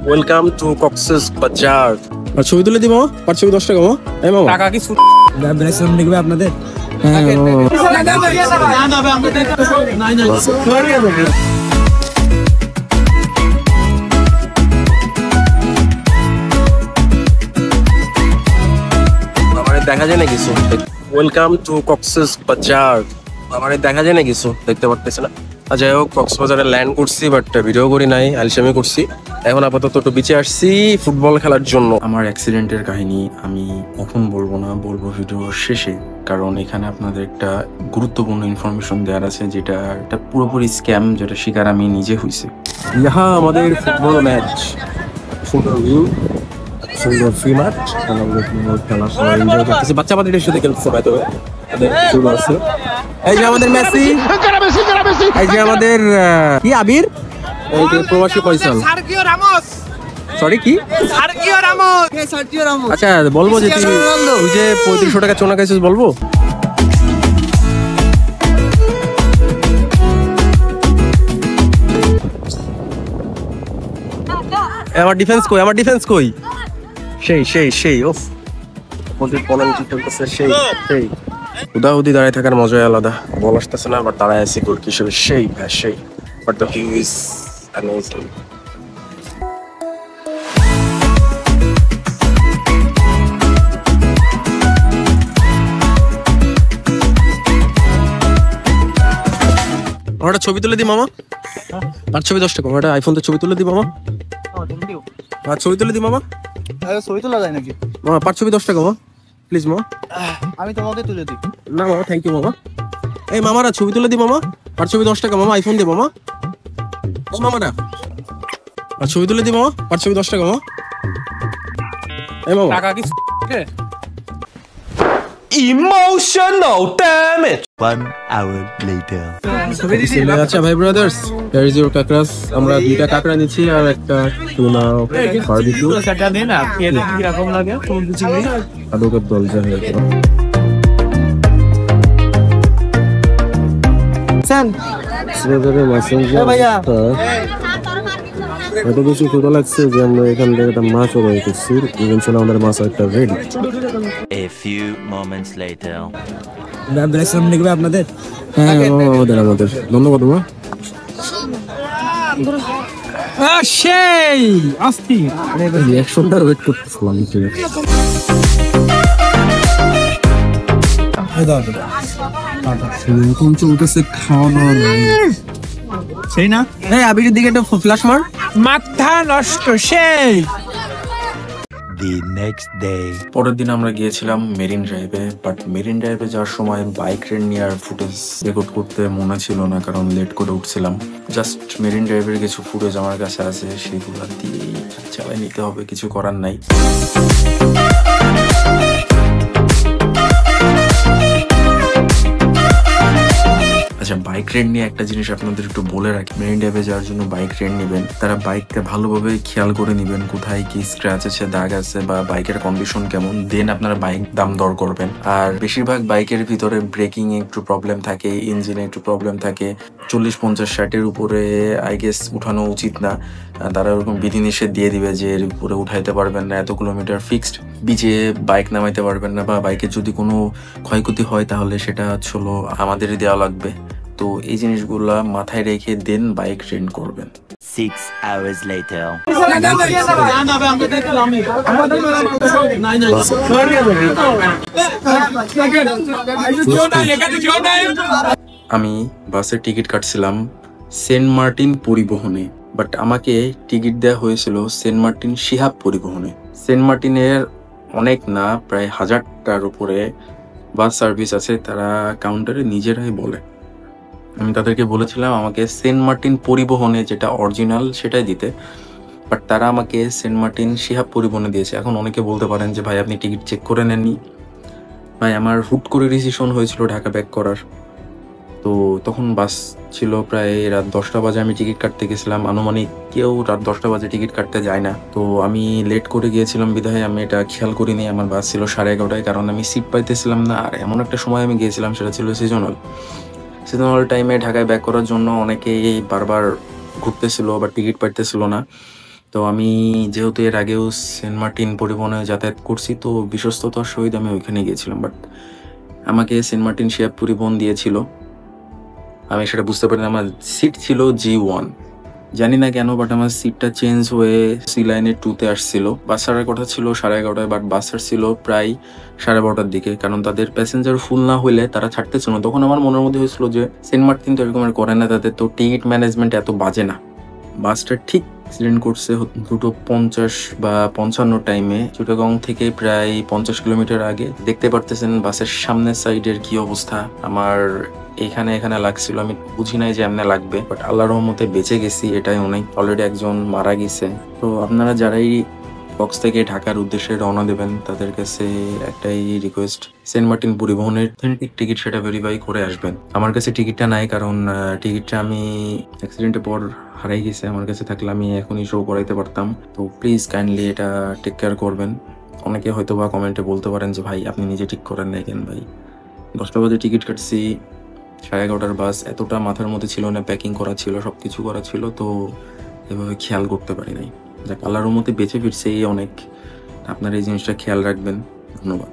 Welcome to Cox's বাজার। আর ছবি তুলে দিব আর ছবি 10 টাকা এই মামা টাকা কি ব্রেসলেট লিখবে আপনাদের? দেখা যায় না কিছু। ওয়েলকাম টু কক্সেস বাজার। আমার দেখা যায় না কিছু, দেখতে পারতেছি না। যাই হোক, কক্সবাজারে ল্যান্ড করছি, বাট ভিডিও করি নাই, আলসামি করছি। এখন আপাতত একটু বিচে আসছি ফুটবল খেলার জন্য। আমার অ্যাক্সিডেন্টের কাহিনী আমি এখন বলবো না, বলবো ভিডিওর শেষে, কারণ এখানে আপনাদের একটা গুরুত্বপূর্ণ ইনফরমেশন দেওয়ার আছে, যেটা একটা পুরোপুরি স্ক্যাম, যেটা শিকার আমি নিজে হয়েছি। ইহা আমাদের ফুটবল ম্যাচ, সুন্দর ভিউ, সুন্দর ফ্রি ম্যাচ, খেলা সবাই এনজয় করতেছে। বাচ্চা বাচ্চাদের সাথে খেলছে, হয়তো আছে। এই যে আমাদের মেসি, এই যে আমাদের কি আবির, এই যে প্রবাসী ফয়সাল, সার্জিও রামোস, সরি কি সার্জিও রামোস, সার্জিও রামোস। আচ্ছা বলবো যে তুই যে 3500 টাকা চোনা খাইছিস, বলবো? আমার ডিফেন্স কই, আমার ডিফেন্স কই? সেই সেই সেই ওফ, ওদের পনেন্টি খেলতেছে, সেই সেই উদাহুদি দাঁড়িয়ে থাকার মজাই আলাদা। বল আসতেছে না, বাট দাঁড়ায় আছি গোল হিসেবে, সেই ভাই সেই। But the view is amazing. আমার ছবি তুলে দি মামা, আর ছবি 10 টাকা। আমার আইফোন তো ছবি তুলে দি মামা, আর ছবি তুলে দি মামা। ছবি তোলা যায় নাকি মামা? পার ছবি 10 টাকা মামা, প্লিজ মামা। আমি তোমাকে তুলে দিই। না মামা, থ্যাংক ইউ মামা। এই মামারা ছবি তুলে দি মামা, আর ছবি 10 টাকা মামা, আইফোন দে মামা। ও মামারা আর ছবি তুলে দি মামা, আর ছবি 10 টাকা মামা। এই মামা টাকা কি ইমোশনাল ড্যামেজ। 1 hour later. আচ্ছা ভাই ব্রাদার্স, হিয়ার ইজ ইওর কাকরাস। আমরা 2টা কাকড়া নিচ্ছি আর একটা টুনা বারবিকিউ। সেটা দেন না, খেয়ে কি রকম লাগে কোন কিছু নেই। আদৌকে দলজা হয়ে গেল। স্যান শ্রীনগরের মাসেঞ্জার ভাইয়া এত বেশি ক্ষুধা লাগছে যে আমরা এখান থেকে একটা মাছ অর্ডার করছি। ইভেনচুয়ালি আমাদের মাছ একটা ready. A few moments later. Bracelet লিখবে আপনাদের? হ্যাঁ আমাদের ধন্যবাদ মা। সেই আস্তি রিঅ্যাকশনটা ওয়েট করতেছিলাম। এখন চলতেছে খাওয়া দাওয়া। সেই না, এই আবিরের দিকে একটা ফ্ল্যাশ মার। মাথা নষ্ট। সেই The next day. পরের দিন আমরা গিয়েছিলাম মেরিন ড্রাইভে, বাট মেরিন ড্রাইভে যাওয়ার সময় বাইক রেন্ট নেওয়ার ফুটেজ রেকর্ড করতে মনে ছিল না, কারণ লেট করে উঠছিলাম। জাস্ট মেরিন ড্রাইভের কিছু ফুটেজ আমার কাছে আছে, সেগুলো দিয়েই চালাই নিতে হবে, কিছু করার নাই। আচ্ছা, বাইক রেন্ট নিয়ে একটা জিনিস আপনাদের একটু বলে রাখি। মেরিন ড্রাইভে যাওয়ার জন্য বাইক রেন্ট নেবেন, তারা বাইকটা ভালোভাবে খেয়াল করে নেবেন কোথায় কি স্ক্র্যাচ আছে, দাগ আছে, বা বাইকের কন্ডিশন কেমন, দেন আপনারা বাইক দাম দর করবেন। আর বেশিরভাগ বাইকের ভিতরে ব্রেকিং এ একটু প্রবলেম থাকে, ইঞ্জিনে একটু প্রবলেম থাকে। 40-50-60-এর উপরে আই গেস উঠানো উচিত না। তারা ওরকম বিধিনিষেধ দিয়ে দিবে যে এর উপরে উঠাইতে পারবেন না, এত কিলোমিটার ফিক্সড, বিচে বাইক নামাইতে পারবেন না, বা বাইকের যদি কোনো ক্ষয়ক্ষতি হয় তাহলে সেটা হলো আমাদেরই দেওয়া লাগবে। তো এই জিনিসগুলা মাথায় রেখে দেন বাইক রেন্ট করবেন। 6 hours later. আমি বাসের টিকিট কাটছিলাম সেন্ট মার্টিন পরিবহনে, বাট আমাকে টিকিট দেওয়া হয়েছিল সেন্ট মার্টিন শিহাব পরিবহনে। সেন্ট মার্টিনের অনেক না, প্রায় 1000টার উপরে বাস সার্ভিস আছে, তারা কাউন্টারে নিজেরাই বলে। আমি তাদেরকে বলেছিলাম আমাকে সেন্ট মার্টিন পরিবহনে যেটা অরিজিনাল সেটাই দিতে, বাট তারা আমাকে সেন্ট মার্টিন শিহাব পরিবহনে দিয়েছে। এখন অনেকে বলতে পারেন যে ভাই আপনি টিকিট চেক করে নেননি। ভাই আমার হুট করে ডিসিশন হয়েছিল ঢাকা ব্যাক করার, তো তখন বাস ছিল প্রায় রাত 10টা বাজে। আমি টিকিট কাটতে গেছিলাম, আনুমানিক কেউ রাত 10টা বাজে টিকিট কাটতে যায় না। তো আমি লেট করে গিয়েছিলাম বিধায় আমি এটা খেয়াল করিনি। আমার বাস ছিল 11:30টায়, কারণ আমি সিট পাইতেছিলাম না। আর এমন একটা সময় আমি গিয়েছিলাম, সেটা ছিল সিজনাল টাইমে ঢাকায় ব্যাক করার জন্য অনেকেই বারবার ঘুরতেছিল বা টিকিট পাইতেছিল না। তো আমি যেহেতু এর আগেও সেন্ট মার্টিন পরিবহনে যাতায়াত করছি, তো বিশ্বস্ততার সহিত আমি ওইখানে গিয়েছিলাম। বাট আমাকে সেন্ট মার্টিন শিহাব পরিবহন দিয়েছিল, আমি সেটা বুঝতে পারিনি। আমার সিট ছিল G1, জানি না কেন, বাট আমার সিটটা চেঞ্জ হয়ে সি লাইনে 2-তে আসছিল। বাস ছাড়ার কথা ছিল 11:30, বাট বাস ছাড়ছিল প্রায় 12:30-র দিকে, কারণ তাদের প্যাসেঞ্জার ফুল না হইলে তারা ছাড়তেছিল না। তখন আমার মনের মধ্যে হয়েছিল যে সেন্ট মার্টিন তো এরকম আর করে না, তাদের তো টিকিট ম্যানেজমেন্ট এত বাজে না। বাসটা ঠিক অ্যাক্সিডেন্ট করছে 2:50 বা 55 টাইমে, চিটাগং থেকে প্রায় 50 কিলোমিটার আগে। দেখতে পারতেছেন বাসের সামনের সাইডের কি অবস্থা। আমার এখানে লাগছিল, আমি বুঝি নাই যে এমনি লাগবে, বাট আল্লাহর রহমতে বেঁচে গেছি, এটাই অনেক। অলরেডি একজন মারা গেছে। তো আপনারা যারাই কক্স থেকে ঢাকার উদ্দেশ্যে রওনা দেবেন, তাদের কাছে একটাই রিকোয়েস্ট, সেন্ট মার্টিন পরিবহনের অথেন্টিক টিকিট সেটা ভেরিফাই করে আসবেন। আমার কাছে টিকিটটা নাই, কারণ টিকিটটা আমি অ্যাক্সিডেন্টের পর হারাই গেছে। আমার কাছে থাকলে আমি এখনই শো করাইতে পারতাম। তো প্লিজ কাইন্ডলি এটা টেক কেয়ার করবেন। অনেকে হয়তো বা কমেন্টে বলতে পারেন যে ভাই আপনি নিজে ঠিক করেন নাই কেন। ভাই 10টা বাজে টিকিট কাটছি, 11:30 বাস, এতটা মাথার মধ্যে ছিল না, প্যাকিং করা ছিল, সবকিছু করা ছিল, তো এভাবে খেয়াল করতে পারি নাই। যাক, আল্লাহর মধ্যে বেঁচে ফিরছে, এই অনেক। আপনারা এই জিনিসটা খেয়াল রাখবেন। ধন্যবাদ।